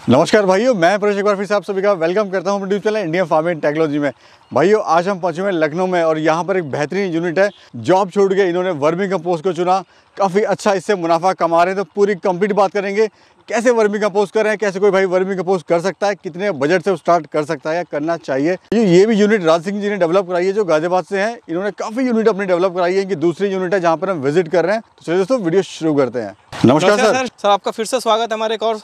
नमस्कार भाइयों, मैं परेश एक बार फिर से आप सभी का वेलकम करता हूं YouTube channel Indian farming technology में। भाइयों, आज हम पहुंचे हुए लखनऊ में और यहां पर एक बेहतरीन यूनिट है। जॉब छोड़ के इन्होंने वर्मी कंपोस्ट को चुना, काफ़ी अच्छा इससे मुनाफा कमा रहे हैं। तो पूरी कंप्लीट बात करेंगे, कैसे वर्मी कंपोस्ट कर रहे हैं, कैसे कोई भाई वर्मी कंपोस्ट कर सकता है, कितने बजट से स्टार्ट कर सकता है या करना चाहिए। ये भी यूनिट राज सिंह जी ने डेवलप कराई है, जो गाजियाबाद से हैं। इन्होंने काफ़ी यूनिट अपनी डेवलप कराई है। इनकी दूसरी यूनिट है जहाँ पर हम विजिट कर रहे हैं। तो चलिए दोस्तों, वीडियो शुरू करते हैं। नमस्कार सर। आपका फिर से स्वागत है हमारे एक और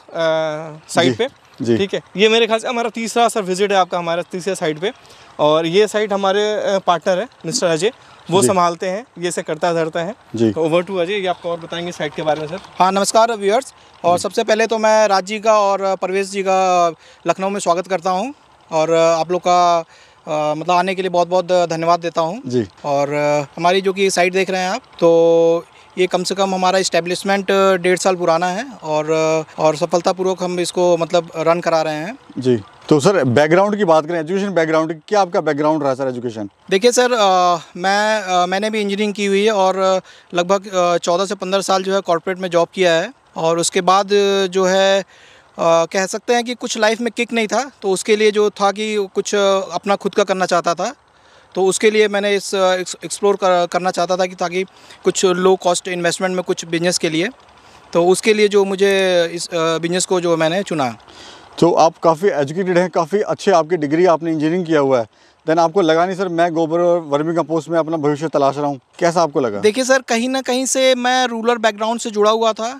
साइट पे। ठीक है, ये मेरे ख्याल से हमारा तीसरा विजिट है आपका हमारे तीसरे साइट पे। और ये साइट हमारे पार्टनर है मिस्टर अजय, वो संभालते हैं, ये से करता धरता है जी। तो ओवर टू अजय, ये आपको और बताएंगे साइट के बारे में। सर हाँ, नमस्कार व्यूअर्स। और सबसे पहले तो मैं राज जी का और परवेश जी का लखनऊ में स्वागत करता हूँ और आप लोग का मतलब आने के लिए बहुत बहुत धन्यवाद देता हूँ जी। और हमारी जो कि साइट देख रहे हैं आप, तो ये कम से कम हमारा इस्टेब्लिशमेंट 1.5 साल पुराना है और सफलतापूर्वक हम इसको मतलब रन करा रहे हैं जी। तो सर, बैकग्राउंड की बात करें, एजुकेशन बैकग्राउंड, क्या आपका बैकग्राउंड रहा सर एजुकेशन? देखिए सर, मैंने भी इंजीनियरिंग की हुई है और लगभग 14 से 15 साल जो है कॉर्पोरेट में जॉब किया है। और उसके बाद जो है कह सकते हैं कि कुछ लाइफ में किक नहीं था, तो उसके लिए जो था कि कुछ अपना खुद का करना चाहता था। तो उसके लिए मैंने इस एक्सप्लोर करना चाहता था कि ताकि कुछ लो कॉस्ट इन्वेस्टमेंट में कुछ बिजनेस के लिए, तो उसके लिए जो मुझे इस बिज़नेस को जो मैंने चुना। तो आप काफ़ी एजुकेटेड हैं, काफ़ी अच्छे आपकी डिग्री, आपने इंजीनियरिंग किया हुआ है। देन आपको लगा नहीं सर मैं गोबर और वर्मी कंपोस्ट में अपना भविष्य तलाश रहा हूँ, कैसा आपको लगा? देखिए सर, कहीं ना कहीं से मैं रूरल बैकग्राउंड से जुड़ा हुआ था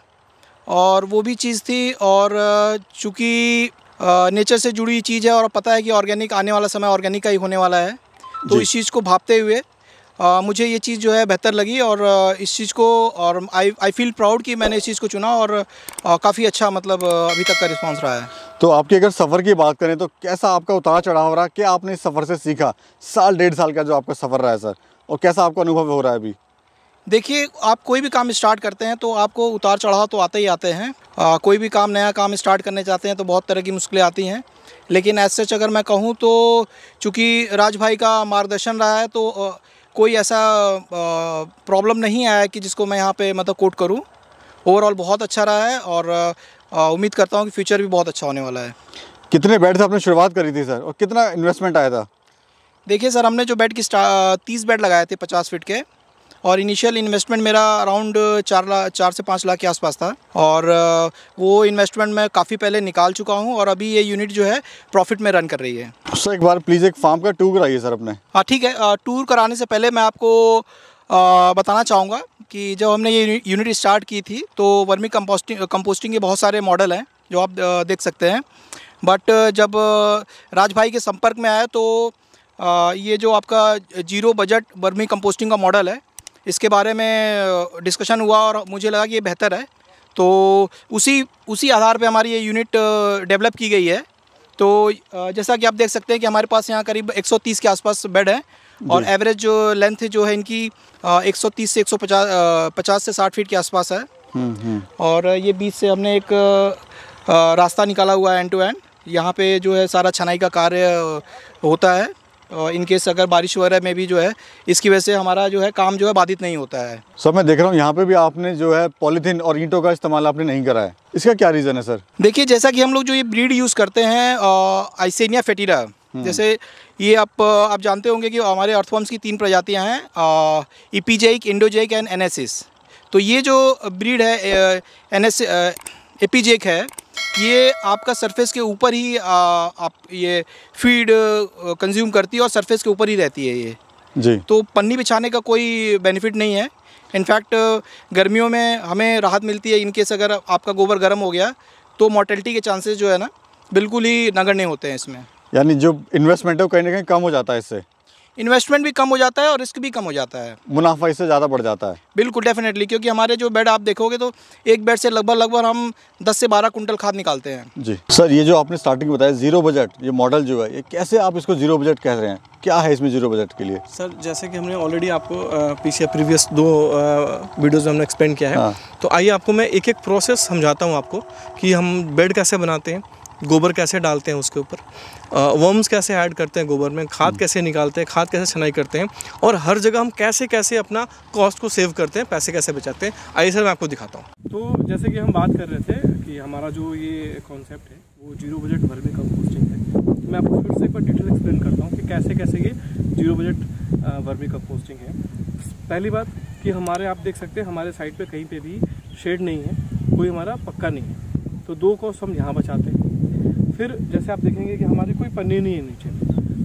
और वो भी चीज़ थी। और चूँकि नेचर से जुड़ी चीज़ है और पता है कि ऑर्गेनिक आने वाला समय ऑर्गेनिक का ही होने वाला है, तो इस चीज़ को भापते हुए मुझे ये चीज़ जो है बेहतर लगी और इस चीज़ को और आई फील प्राउड कि मैंने इस चीज़ को चुना और काफ़ी अच्छा मतलब अभी तक का रिस्पांस रहा है। तो आपकी अगर सफ़र की बात करें तो कैसा आपका उतार चढ़ाव रहा, क्या आपने इस सफ़र से सीखा? साल 1.5 साल का जो आपका सफ़र रहा है सर, और कैसा आपका अनुभव हो रहा है अभी? देखिए, आप कोई भी काम स्टार्ट करते हैं तो आपको उतार चढ़ाव तो आते ही आते हैं। कोई भी काम, नया काम स्टार्ट करने चाहते हैं तो बहुत तरह की मुश्किलें आती हैं। लेकिन एज सच अगर मैं कहूँ तो चूँकि राज भाई का मार्गदर्शन रहा है, तो कोई ऐसा प्रॉब्लम नहीं आया कि जिसको मैं यहाँ पे मतलब कोट करूँ। ओवरऑल बहुत अच्छा रहा है और उम्मीद करता हूँ कि फ्यूचर भी बहुत अच्छा होने वाला है। कितने बेड से आपने शुरुआत करी थी सर, और कितना इन्वेस्टमेंट आया था? देखिए सर, हमने जो बेड की 30 बेड लगाए थे 50 फीट के, और इनिशियल इन्वेस्टमेंट मेरा अराउंड 4 से 5 लाख के आसपास था। और वो इन्वेस्टमेंट मैं काफ़ी पहले निकाल चुका हूँ और अभी ये यूनिट जो है प्रॉफिट में रन कर रही है। सर एक बार प्लीज़ एक फार्म का टूर कराइए सर अपने। हाँ ठीक है, टूर कराने से पहले मैं आपको बताना चाहूँगा कि जब हमने ये यूनिट स्टार्ट की थी तो वर्मी कंपोस्टिंग के बहुत सारे मॉडल हैं जो आप देख सकते हैं। बट जब राज भाई के संपर्क में आया तो ये जो आपका जीरो बजट वर्मी कंपोस्टिंग का मॉडल है, इसके बारे में डिस्कशन हुआ और मुझे लगा कि ये बेहतर है। तो उसी आधार पे हमारी ये यूनिट डेवलप की गई है। तो जैसा कि आप देख सकते हैं कि हमारे पास यहाँ करीब 130 के आसपास बेड है और एवरेज जो लेंथ जो है इनकी 130 से 150 से 60 फीट के आसपास है। और ये बीच से हमने एक रास्ता निकाला हुआ है एंड टू एंड। यहाँ पे जो है सारा छनाई का कार्य होता है। इन केस अगर बारिश वगैरह में भी जो है, इसकी वजह से हमारा जो है काम जो है बाधित नहीं होता है। सर मैं देख रहा हूँ यहाँ पे भी आपने जो है पॉलीथीन और ईंटों का इस्तेमाल आपने नहीं करा है, इसका क्या रीज़न है सर? देखिए, जैसा कि हम लोग जो ये ब्रीड यूज़ करते हैं आइसेनिया फेटिरा, जैसे ये आप जानते होंगे कि हमारे अर्थवर्म्स की 3 प्रजातियाँ हैं, इपीजेइक, इंडोजेइक एंड एनेसिस। तो ये जो ब्रीड है एपीजेइक है, ये आपका सरफेस के ऊपर ही आप ये फीड कंज्यूम करती है और सरफेस के ऊपर ही रहती है ये जी। तो पन्नी बिछाने का कोई बेनिफिट नहीं है। इनफैक्ट गर्मियों में हमें राहत मिलती है। इनकेस अगर आपका गोबर गर्म हो गया तो मॉर्टेलिटी के चांसेस जो है ना बिल्कुल ही नगण्य होते हैं इसमें। यानी जो इन्वेस्टमेंट है वो कहीं ना कहीं कम हो जाता है, इससे इन्वेस्टमेंट भी कम हो जाता है और रिस्क भी कम हो जाता है, मुनाफा इससे ज़्यादा बढ़ जाता है। बिल्कुल डेफिनेटली, क्योंकि हमारे जो बेड आप देखोगे तो एक बेड से लगभग हम 10 से 12 कुंटल खाद निकालते हैं जी। सर ये जो आपने स्टार्टिंग में बताया ज़ीरो बजट, ये मॉडल जो है, ये कैसे आप इसको ज़ीरो बजट कह रहे हैं, क्या है इसमें ज़ीरो बजट के लिए? सर जैसे कि हमने ऑलरेडी आपको प्रीवियस 2 वीडियोज़ में हमने एक्सप्लेन किया है। हाँ। तो आइए आपको मैं एक प्रोसेस समझाता हूँ आपको कि हम बेड कैसे बनाते हैं, गोबर कैसे डालते हैं उसके ऊपर, वर्म्स कैसे ऐड करते हैं गोबर में, खाद कैसे निकालते हैं, खाद कैसे छनाई करते हैं, और हर जगह हम कैसे कैसे अपना कॉस्ट को सेव करते हैं, पैसे कैसे बचाते हैं। आइए सर मैं आपको दिखाता हूँ। तो जैसे कि हम बात कर रहे थे कि हमारा जो ये कॉन्सेप्ट है वो जीरो बजट वर्मी कंपोस्टिंग है। तो मैं आपको फिर से एक बार डिटेल एक्सप्लेन करता हूँ कि कैसे कैसे ये जीरो बजट वर्मी कंपोस्टिंग है। पहली बात कि हमारे आप देख सकते हैं हमारे साइड पे कहीं पे भी शेड नहीं है, कोई हमारा पक्का नहीं है, तो 2 कॉस्ट हम यहाँ बचाते हैं। फिर जैसे आप देखेंगे कि हमारी कोई पन्नी नहीं है, नीचे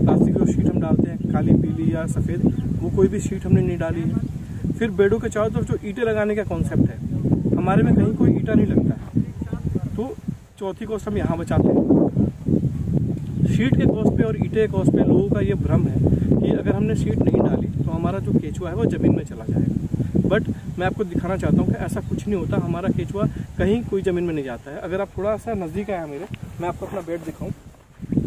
प्लास्टिक की जो शीट हम डालते हैं काली पीली या सफ़ेद, वो कोई भी शीट हमने नहीं डाली है। फिर बेडों के चारों तरफ जो ईंटें लगाने का कॉन्सेप्ट है, हमारे में कहीं कोई ईंटा नहीं लगता है, तो चौथी कॉस्ट हम यहाँ बचाते हैं। शीट के कॉस्ट पे और ईंटे के कॉस्ट पे लोगों का ये भ्रम है कि अगर हमने शीट नहीं डाली तो हमारा जो केचुआ है वो ज़मीन में चला जाएगा। बट मैं आपको दिखाना चाहता हूँ कि ऐसा कुछ नहीं होता, हमारा केचुआ कहीं कोई ज़मीन में नहीं जाता है। अगर आप थोड़ा सा नज़दीक आया मेरे, मैं आपको अपना बेड दिखाऊँ।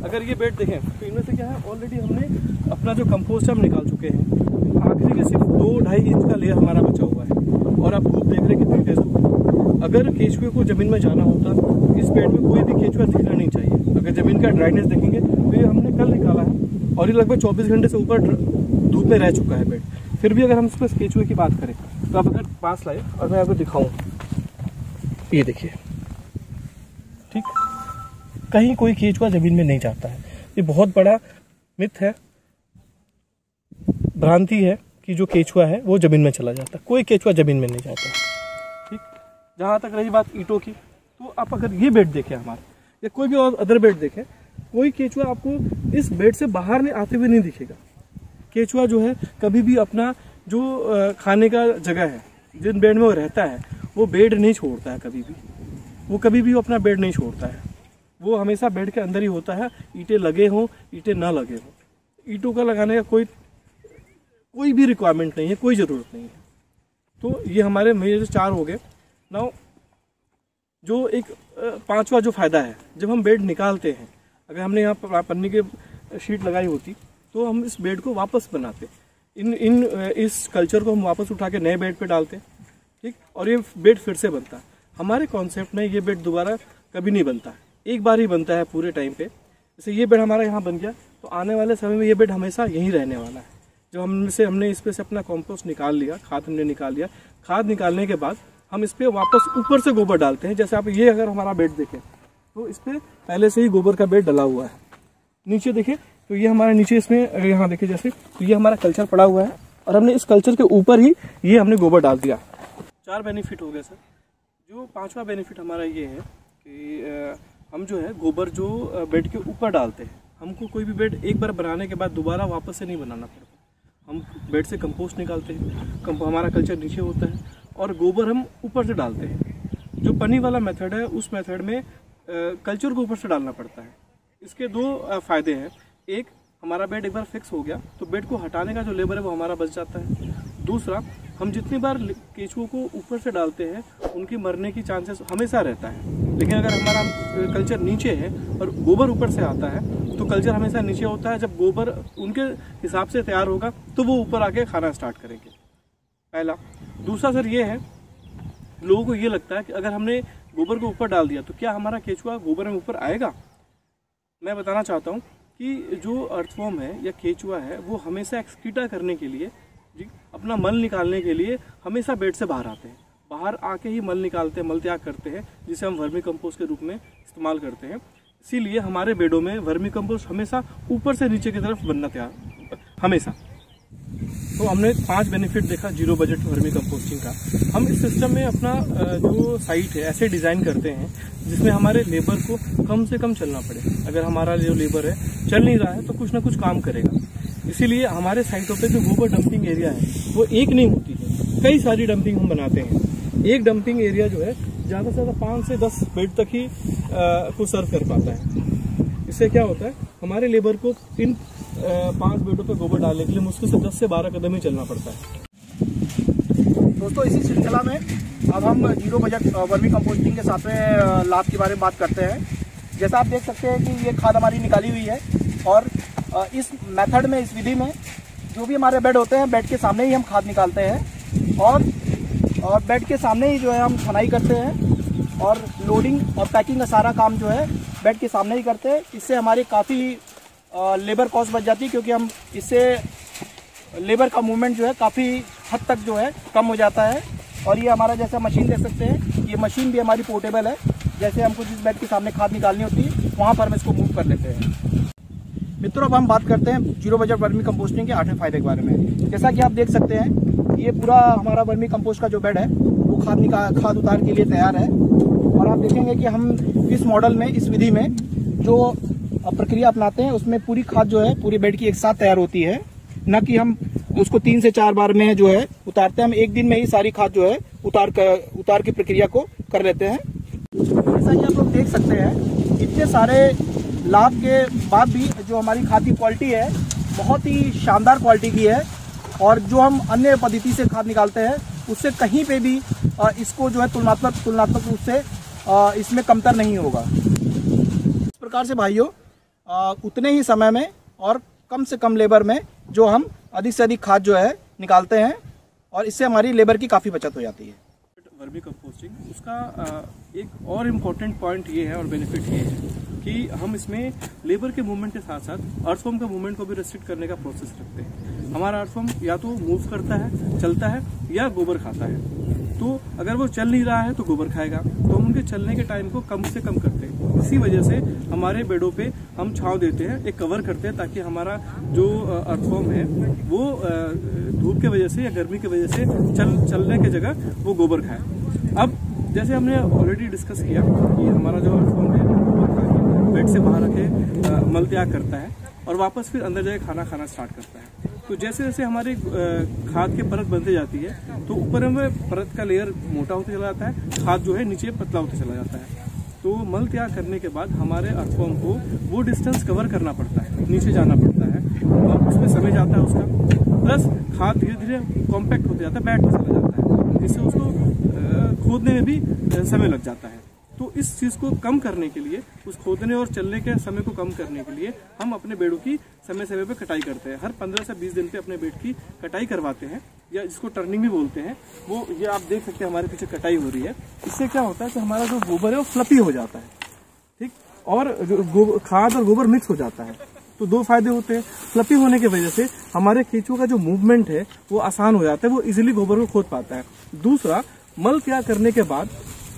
अगर ये बेड देखें तो इनमें से क्या है, ऑलरेडी हमने अपना जो कंपोस्ट हम निकाल चुके हैं। आखिरी के सिर्फ 2-2.5 इंच का लेयर हमारा बचा हुआ है और आप धूप देख रहे हैं कितनी तेज धूप। अगर केचुए को ज़मीन में जाना होता तो इस बेड में कोई भी केचुआ दिखना नहीं चाहिए। अगर ज़मीन का ड्राइनेस देखेंगे तो ये हमने कल निकाला है और ये लगभग 24 घंटे से ऊपर धूप में रह चुका है बेड। फिर भी अगर हम इस पर केचुए की बात करें तो आप अगर पास लाए और मैं आपको दिखाऊं, ये देखिए, ठीक, कहीं कोई केचुआ ज़मीन में नहीं जाता है। ये बहुत बड़ा मिथ है, भ्रांति है कि जो केचुआ है वो ज़मीन में चला जाता है। कोई केचुआ ज़मीन में नहीं जाता है, ठीक। जहाँ तक रही बात ईंटों की, तो आप अगर ये बेड देखें हमारा या कोई भी और अदर बेड देखें, कोई केचुआ आपको इस बेड से बाहर नहीं आते हुए नहीं दिखेगा। केचुआ जो है कभी भी अपना जो खाने का जगह है, जिन बेड में वो रहता है, वो बेड नहीं छोड़ता है कभी भी। वो कभी भी अपना बेड नहीं छोड़ता है, वो हमेशा बेड के अंदर ही होता है, ईंटें लगे हों ईंटें ना लगे हों। ईंटों का लगाने का कोई भी रिक्वायरमेंट नहीं है, कोई ज़रूरत नहीं है। तो ये हमारे मेजर 4 हो गए। नाउ जो एक 5वां जो फ़ायदा है, जब हम बेड निकालते हैं, अगर हमने यहाँ पन्नी के शीट लगाई होती तो हम इस बेड को वापस बनाते, इस कल्चर को हम वापस उठा के नए बेड पे डालते, ठीक, और ये बेड फिर से बनता है। हमारे कॉन्सेप्ट में ये बेड दोबारा कभी नहीं बनता है, एक बार ही बनता है पूरे टाइम पे। जैसे ये बेड हमारा यहाँ बन गया तो आने वाले समय में ये बेड हमेशा यहीं रहने वाला है। जब हमने इस पे से अपना कॉम्पोस्ट निकाल लिया, खाद हमने निकाल लिया, खाद निकालने के बाद हम इस पे वापस ऊपर से गोबर डालते हैं। जैसे आप ये अगर हमारा बेड देखें तो इस पे पहले से ही गोबर का बेड डला हुआ है। नीचे देखिए तो ये हमारा नीचे इसमें अगर यहाँ देखिए जैसे, तो ये हमारा कल्चर पड़ा हुआ है और हमने इस कल्चर के ऊपर ही ये हमने गोबर डाल दिया। 4 बेनिफिट हो गए सर। जो 5वां बेनिफिट हमारा ये है कि हम जो है गोबर जो बेड के ऊपर डालते हैं, हमको कोई भी बेड एक बार बनाने के बाद दोबारा वापस से नहीं बनाना पड़ता। हम बेड से कंपोस्ट निकालते हैं, हमारा कल्चर नीचे होता है और गोबर हम ऊपर से डालते हैं। जो पन्नी वाला मेथड है उस मेथड में कल्चर को ऊपर से डालना पड़ता है। इसके 2 फ़ायदे हैं। एक, हमारा बेड एक बार फिक्स हो गया तो बेड को हटाने का जो लेबर है वो हमारा बच जाता है। दूसरा, हम जितनी बार केचुओं को ऊपर से डालते हैं उनकी मरने की चांसेस हमेशा रहता है। लेकिन अगर हमारा कल्चर नीचे है और गोबर ऊपर से आता है तो कल्चर हमेशा नीचे होता है। जब गोबर उनके हिसाब से तैयार होगा तो वो ऊपर आके खाना स्टार्ट करेंगे, पहला। दूसरा सर ये है, लोगों को ये लगता है कि अगर हमने गोबर को ऊपर डाल दिया तो क्या हमारा केचुआ गोबर में ऊपर आएगा। मैं बताना चाहता हूँ कि जो अर्थवॉर्म है या केचुआ है वो हमेशा एक्सक्रीटा करने के लिए, जी, अपना मल निकालने के लिए हमेशा बेड से बाहर आते हैं। बाहर आके ही मल निकालते हैं, मल त्याग करते हैं, जिसे हम वर्मी कंपोस्ट के रूप में इस्तेमाल करते हैं। इसीलिए हमारे बेडों में वर्मी कंपोस्ट हमेशा ऊपर से नीचे की तरफ बनना तैयार हमेशा। तो हमने 5 बेनिफिट देखा जीरो बजट वर्मी कंपोस्टिंग का। हम इस सिस्टम में अपना जो साइट है ऐसे डिज़ाइन करते हैं जिसमें हमारे लेबर को कम से कम चलना पड़े। अगर हमारा जो लेबर है चल नहीं रहा है तो कुछ ना कुछ काम करेगा। इसीलिए हमारे साइटों पे जो गोबर डंपिंग एरिया है वो एक नहीं होती है, कई सारी डंपिंग हम बनाते हैं। एक डंपिंग एरिया जो है ज़्यादा से ज़्यादा 5 से 10 बेड तक ही को सर्व कर पाता है। इससे क्या होता है, हमारे लेबर को इन 5 बेडों पे गोबर डालने के लिए मुश्किल से 10 से 12 कदम ही चलना पड़ता है। दोस्तों, इसी सिलसिला में अब हम जीरो बजट वर्मी कंपोस्टिंग के साथ में लाभ के बारे में बात करते हैं। जैसा आप देख सकते हैं कि ये खाद हमारी निकाली हुई है और इस मेथड में, इस विधि में जो भी हमारे बेड होते हैं, बेड के सामने ही हम खाद निकालते हैं और बेड के सामने ही जो है हम छनाई करते हैं और लोडिंग और पैकिंग का सारा काम जो है बेड के सामने ही करते हैं। इससे हमारी काफ़ी लेबर कॉस्ट बच जाती है, क्योंकि हम इससे लेबर का मूवमेंट जो है काफ़ी हद तक जो है कम हो जाता है। और ये हमारा जैसा मशीन देख सकते हैं, ये मशीन भी हमारी पोर्टेबल है जैसे हमको जिस बेड के सामने खाद निकालनी होती है वहाँ पर हम इसको मूव कर लेते हैं। मित्रों, अब हम बात करते हैं जीरो बजट वर्मी कंपोस्टिंग के 8वें फायदे के बारे में। जैसा कि आप देख सकते हैं, ये पूरा हमारा वर्मी कंपोस्ट का जो बेड है वो खाद उतार के लिए तैयार है। और आप देखेंगे कि हम इस मॉडल में, इस विधि में जो प्रक्रिया अपनाते हैं उसमें पूरी खाद जो है पूरी बेड की एक साथ तैयार होती है, न कि हम उसको 3 से 4 बार में जो है उतारते हैं। हम एक दिन में ही सारी खाद जो है उतार की प्रक्रिया को कर लेते हैं। जैसा कि आप लोग देख सकते हैं, इतने सारे लाभ के बाद भी जो हमारी खाद की क्वालिटी है बहुत ही शानदार क्वालिटी की है। और जो हम अन्य पद्धति से खाद निकालते हैं उससे कहीं पे भी इसको जो है तुलनात्मक रूप से इसमें कमतर नहीं होगा। इस प्रकार से भाइयों, उतने ही समय में और कम से कम लेबर में जो हम अधिक से अधिक खाद जो है निकालते हैं, और इससे हमारी लेबर की काफ़ी बचत हो जाती है। वर्मी कंपोस्टिंग उसका एक और इम्पोर्टेंट पॉइंट ये है और बेनिफिट ये है कि हम इसमें लेबर के मूवमेंट के साथ साथ अर्थवॉर्म के मूवमेंट को भी रेस्ट्रिक्ट करने का प्रोसेस रखते हैं। हमारा अर्थवॉर्म या तो मूव करता है, चलता है, या गोबर खाता है। तो अगर वो चल नहीं रहा है तो गोबर खाएगा, तो हम उनके चलने के टाइम को कम से कम करते हैं। इसी वजह से हमारे बेडों पे हम छांव देते हैं, एक कवर करते हैं, ताकि हमारा जो अर्थवॉर्म है वो धूप की वजह से या गर्मी की वजह से चलने की जगह वो गोबर खाए। अब जैसे हमने ऑलरेडी डिस्कस किया कि हमारा जो अर्थवॉर्म है बेड से बाहर रखे मल त्याग करता है और वापस फिर अंदर जाके खाना स्टार्ट करता है। तो जैसे जैसे हमारे खाद की परत बनती जाती है तो ऊपर में परत का लेयर मोटा होते चला जाता है, खाद जो है नीचे पतला होते चला जाता है। तो मल त्याग करने के बाद हमारे अर्थवॉर्म को वो डिस्टेंस कवर करना पड़ता है, नीचे जाना पड़ता है, और उसमें समय जाता है उसका, प्लस खाद धीरे धीरे कॉम्पैक्ट होते जाता है, बैठ में चला जाता है, जिससे उसको खोदने में भी समय लग जाता है। तो इस चीज़ को कम करने के लिए, उस खोदने और चलने के समय को कम करने के लिए हम अपने बेडों की समय समय पे कटाई करते हैं। हर 15 से 20 दिन पे अपने बेड की कटाई करवाते हैं, या जिसको टर्निंग भी बोलते हैं। वो ये आप देख सकते हैं हमारे पीछे कटाई हो रही है। इससे क्या होता है कि हमारा जो गोबर है वो फ्लफी हो जाता है, ठीक, और जो खाद और गोबर मिक्स हो जाता है। तो 2 फायदे होते हैं। फ्लफी होने की वजह से हमारे केंचुओं का जो मूवमेंट है वो आसान हो जाता है, वो इजिली गोबर को खोद पाता है। दूसरा, मल त्याग करने के बाद,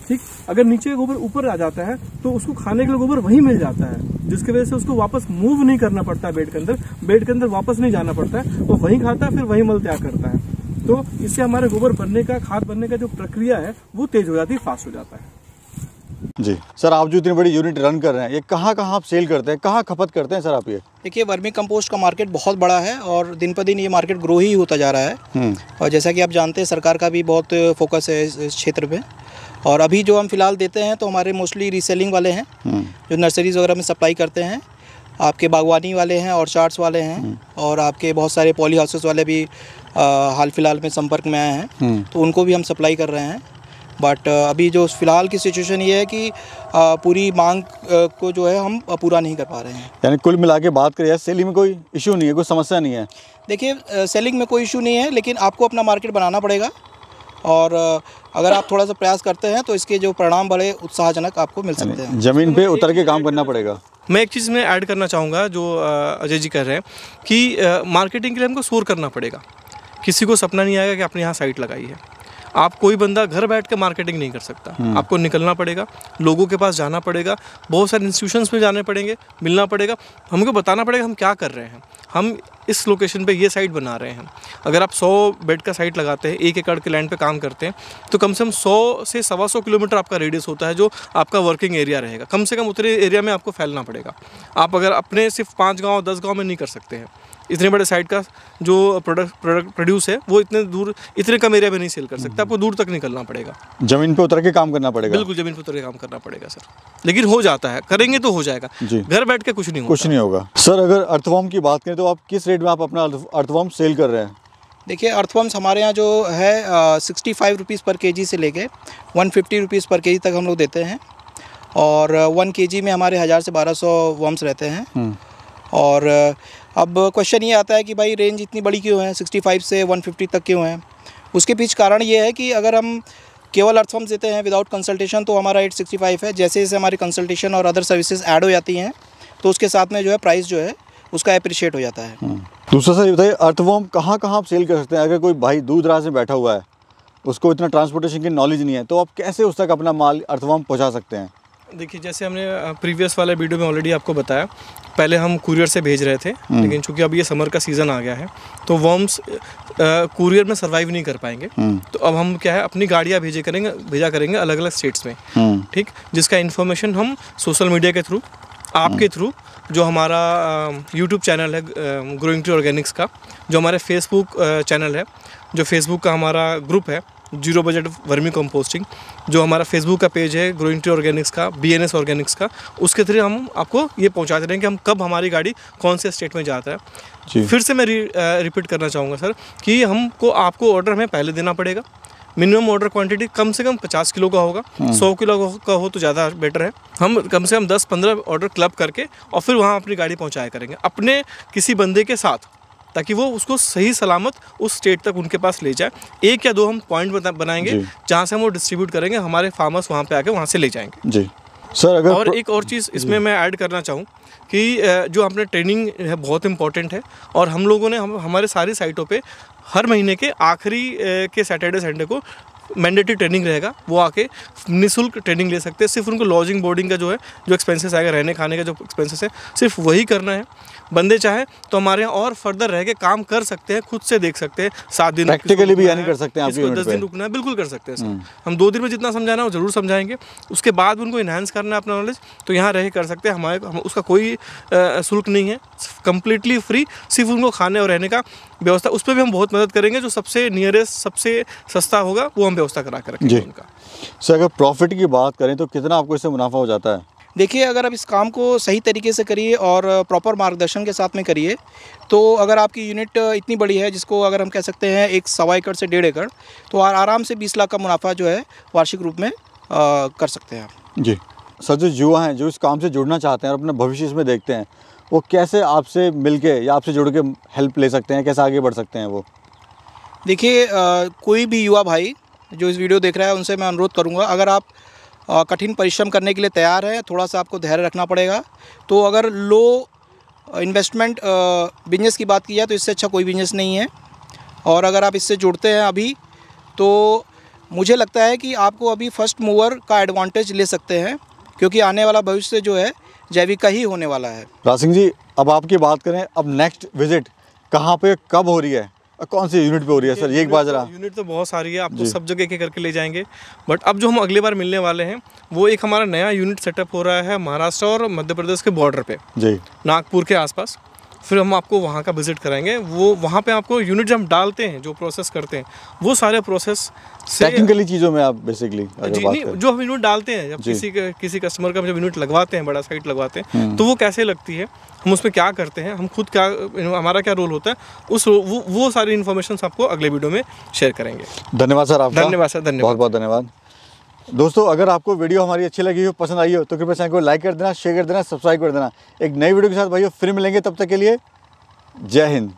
ठीक, अगर नीचे गोबर ऊपर आ जाता है तो उसको खाने के लिए गोबर वहीं मिल जाता है, जिसकी वजह से उसको वापस मूव नहीं करना पड़ता है, बेड के अंदर वापस नहीं जाना पड़ता है, वो वहीं खाता है, फिर वहीं मल त्याग करता है। तो इससे हमारे गोबर बनने का, खाद बनने का जो प्रक्रिया है वो तेज हो जाती है, फास्ट हो जाता है। जी सर, आप जो इतनी बड़ी यूनिट रन कर रहे हैं, ये कहाँ आप सेल करते हैं, कहाँ खपत करते हैं सर आप? ये देखिए, वर्मी कंपोस्ट का मार्केट बहुत बड़ा है और दिन पर दिन ये मार्केट ग्रो ही होता जा रहा है। और जैसा कि आप जानते हैं, सरकार का भी बहुत फोकस है इस क्षेत्र पे। और अभी जो हम फिलहाल देते हैं तो हमारे मोस्टली रीसेलिंग वाले हैं, जो नर्सरीज वगैरह में सप्लाई करते हैं, आपके बागवानी वाले हैं, और चार्ट्स वाले हैं, और आपके बहुत सारे पॉली हाउसेस वाले भी हाल फिलहाल में संपर्क में आए हैं, तो उनको भी हम सप्लाई कर रहे हैं। बट अभी जो फ़िलहाल की सिचुएशन ये है कि पूरी मांग को जो है हम पूरा नहीं कर पा रहे हैं। यानी कुल मिला के बात करें, सेलिंग में कोई इशू नहीं है, कोई समस्या नहीं है? देखिए, सेलिंग में कोई इशू नहीं है, लेकिन आपको अपना मार्केट बनाना पड़ेगा, और अगर आप थोड़ा सा प्रयास करते हैं तो इसके जो परिणाम बड़े उत्साहजनक आपको मिल सकते हैं। ज़मीन पे उतर के काम करना पड़ेगा। मैं एक चीज़ में ऐड करना चाहूँगा जो अजय जी कर रहे हैं कि मार्केटिंग के लिए हमको शोर करना पड़ेगा। किसी को सपना नहीं आएगा कि आपने यहाँ साइट लगाई है। आप कोई बंदा घर बैठ के मार्केटिंग नहीं कर सकता, आपको निकलना पड़ेगा, लोगों के पास जाना पड़ेगा, बहुत सारे इंस्टीट्यूशंस में जाने पड़ेंगे, मिलना पड़ेगा, हमको बताना पड़ेगा हम क्या कर रहे हैं, हम इस लोकेशन पे ये साइट बना रहे हैं। अगर आप 100 बेड का साइट लगाते हैं, 1 एकड़ के लैंड पे काम करते हैं, तो कम से कम 100 से 125 किलोमीटर आपका रेडियस होता है जो आपका वर्किंग एरिया रहेगा। कम से कम उतने एरिया में आपको फैलना पड़ेगा। आप अगर अपने सिर्फ 5 गाँव 10 गाँव में नहीं कर सकते हैं। इतने बड़े साइट का जो प्रोड्यूस है वो इतने कम एरिया में नहीं सेल कर सकता, आपको दूर तक निकलना पड़ेगा, जमीन पे उतर के काम करना पड़ेगा। बिल्कुल, जमीन पे उतर के काम करना पड़ेगा सर, लेकिन हो जाता है, करेंगे तो हो जाएगा। घर बैठ के कुछ नहीं होगा। सर, अगर अर्थवॉर्म की बात करें तो आप किस रेट में आप अपना अर्थवॉर्म सेल कर रहे हैं? देखिए, अर्थवॉर्म्स हमारे यहाँ जो है 65 रुपीज़ पर केजी से लेके 150 रुपीज़ पर केजी तक हम लोग देते हैं, और 1 केजी में हमारे 1000 से 1200 वर्म्स रहते हैं। और अब क्वेश्चन ये आता है कि भाई रेंज इतनी बड़ी क्यों है, 65 से 150 तक क्यों है? उसके पीछे कारण ये है कि अगर हम केवल अर्थवॉर्म्स देते हैं विदाउट कंसल्टेशन तो हमारा रेट 65 है। जैसे जैसे हमारी कंसल्टेशन और अदर सर्विसेज ऐड हो जाती हैं तो उसके साथ में जो है प्राइस जो है उसका अप्रिशिएट हो जाता है। दूसरा सर बताइए, अर्थवॉर्म कहाँ आप सेल कर सकते हैं? अगर कोई भाई दूर दराज में बैठा हुआ है, उसको इतना ट्रांसपोर्टेशन की नॉलेज नहीं है, तो आप कैसे उस तक अपना माल अर्थवॉर्म पहुँचा सकते हैं? देखिए, जैसे हमने प्रीवियस वाले वीडियो में ऑलरेडी आपको बताया, पहले हम कुरियर से भेज रहे थे, लेकिन चूंकि अब ये समर का सीज़न आ गया है तो वर्म्स कुरियर में सर्वाइव नहीं कर पाएंगे। तो अब हम क्या है, अपनी गाड़ियाँ भेजा करेंगे अलग अलग स्टेट्स में, ठीक, जिसका इन्फॉर्मेशन हम सोशल मीडिया के थ्रू, आपके थ्रू, जो हमारा यूट्यूब चैनल है ग्रोइंग ट्री ऑर्गेनिक्स का, जो हमारे फेसबुक चैनल है, जो फेसबुक का हमारा ग्रुप है जीरो बजट वर्मी कंपोस्टिंग, जो हमारा फेसबुक का पेज है ग्रोइंग ट्री ऑर्गेनिक्स का, BNS ऑर्गेनिक्स का, उसके थ्रू हम आपको ये पहुंचाते रहेंगे कि हम कब हमारी गाड़ी कौन से स्टेट में जाता है। फिर से मैं रिपीट करना चाहूँगा सर कि आपको ऑर्डर हमें पहले देना पड़ेगा। मिनिमम ऑर्डर क्वांटिटी कम से कम 50 किलो का होगा, 100 किलो का हो तो ज़्यादा बेटर है। हम कम से कम 10-15 ऑर्डर क्लब करके और फिर वहाँ अपनी गाड़ी पहुँचाया करेंगे अपने किसी बंदे के साथ, ताकि वो उसको सही सलामत उस स्टेट तक उनके पास ले जाए। 1 या 2 हम पॉइंट बनाएंगे जहाँ से हम वो डिस्ट्रीब्यूट करेंगे, हमारे फार्मर्स वहाँ पे आके वहाँ से ले जाएंगे। जी सर, अगर और एक और चीज़ इसमें मैं ऐड करना चाहूँ कि जो आपने ट्रेनिंग है बहुत इंपॉर्टेंट है, और हम लोगों ने हमारे सारी साइटों पे हर महीने के आखिरी के सैटरडे संडे को मैंडेटरी ट्रेनिंग रहेगा। वो आके निःशुल्क ट्रेनिंग ले सकते हैं। सिर्फ उनको लॉजिंग बोर्डिंग का जो एक्सपेंसेस आएगा, रहने खाने का जो एक्सपेंसेस है, सिर्फ वही करना है। बंदे चाहे तो हमारे यहाँ और फर्दर रह के काम कर सकते हैं, खुद से देख सकते हैं। 7 दिन प्रैक्टिकली भी यानी कर सकते हैं, आपको 10 दिन रुकना है, बिल्कुल कर सकते हैं सर। हम 2 दिन में जितना समझाना है वो जरूर समझाएंगे। उसके बाद उनको इन्हांस करना है अपना नॉलेज, तो यहाँ रह कर सकते हैं। उसका कोई शुल्क नहीं है, कंप्लीटली फ्री। सिर्फ उनको खाने और रहने का व्यवस्था, उस पर भी हम बहुत मदद करेंगे। जो सबसे नियरेस्ट, सबसे सस्ता होगा वो हम व्यवस्था करा कर रखेंगे उनका। सर, अगर प्रॉफिट की बात करें तो कितना आपको इससे मुनाफा हो जाता है? देखिए, अगर आप इस काम को सही तरीके से करिए और प्रॉपर मार्गदर्शन के साथ में करिए, तो अगर आपकी यूनिट इतनी बड़ी है, जिसको अगर हम कह सकते हैं 1-1.25 एकड़ से 1.5 एकड़, तो आराम से 20 लाख का मुनाफा जो है वार्षिक रूप में कर सकते हैं आप। जी सर, जो युवा हैं जो इस काम से जुड़ना चाहते हैं और अपना भविष्य इसमें देखते हैं, वो कैसे आपसे मिलके या आपसे जुड़ के हेल्प ले सकते हैं, कैसे आगे बढ़ सकते हैं वो? देखिए, कोई भी युवा भाई जो इस वीडियो देख रहा है, उनसे मैं अनुरोध करूँगा, अगर आप कठिन परिश्रम करने के लिए तैयार है, थोड़ा सा आपको धैर्य रखना पड़ेगा। तो अगर लो इन्वेस्टमेंट बिजनेस की बात की जाए तो इससे अच्छा कोई बिजनेस नहीं है। और अगर आप इससे जुड़ते हैं अभी, तो मुझे लगता है कि आपको अभी फर्स्ट मूवर का एडवांटेज ले सकते हैं, क्योंकि आने वाला भविष्य जो है जैविक का ही होने वाला है। राज सिंह जी, अब आपकी बात करें, अब नेक्स्ट विजिट कहाँ पे कब हो रही है, कौन सी यूनिट पे हो रही है सर? ये एक बात जरा। यूनिट तो बहुत सारी है, आपको सब जगह एक करके ले जाएंगे। बट अब जो हम अगली बार मिलने वाले हैं, वो एक हमारा नया यूनिट सेटअप हो रहा है महाराष्ट्र और मध्य प्रदेश के बॉर्डर पे, जी, नागपुर के आसपास। फिर हम आपको वहाँ का विजिट कराएंगे। वो वहाँ पे आपको यूनिट जब हम डालते हैं, जो प्रोसेस करते हैं, वो सारे प्रोसेस से टेक्निकली चीज़ों में आप बेसिकली जी नहीं, जो हम यूनिट डालते हैं, जब किसी कस्टमर का जब यूनिट लगवाते हैं, बड़ा साइट लगवाते हैं, तो वो कैसे लगती है, हम उसमें क्या करते हैं, हम खुद क्या, हमारा क्या रोल होता है, वो सारी इन्फॉर्मेशन आपको अगले वीडियो में शेयर करेंगे। धन्यवाद सर आपका। धन्यवाद सर, धन्यवाद, बहुत बहुत धन्यवाद। दोस्तों, अगर आपको वीडियो हमारी अच्छी लगी हो, पसंद आई हो, तो कृपया चैनल को लाइक कर देना, शेयर कर देना, सब्सक्राइब कर देना। एक नई वीडियो के साथ भाइयों फिर मिलेंगे, तब तक के लिए जय हिंद।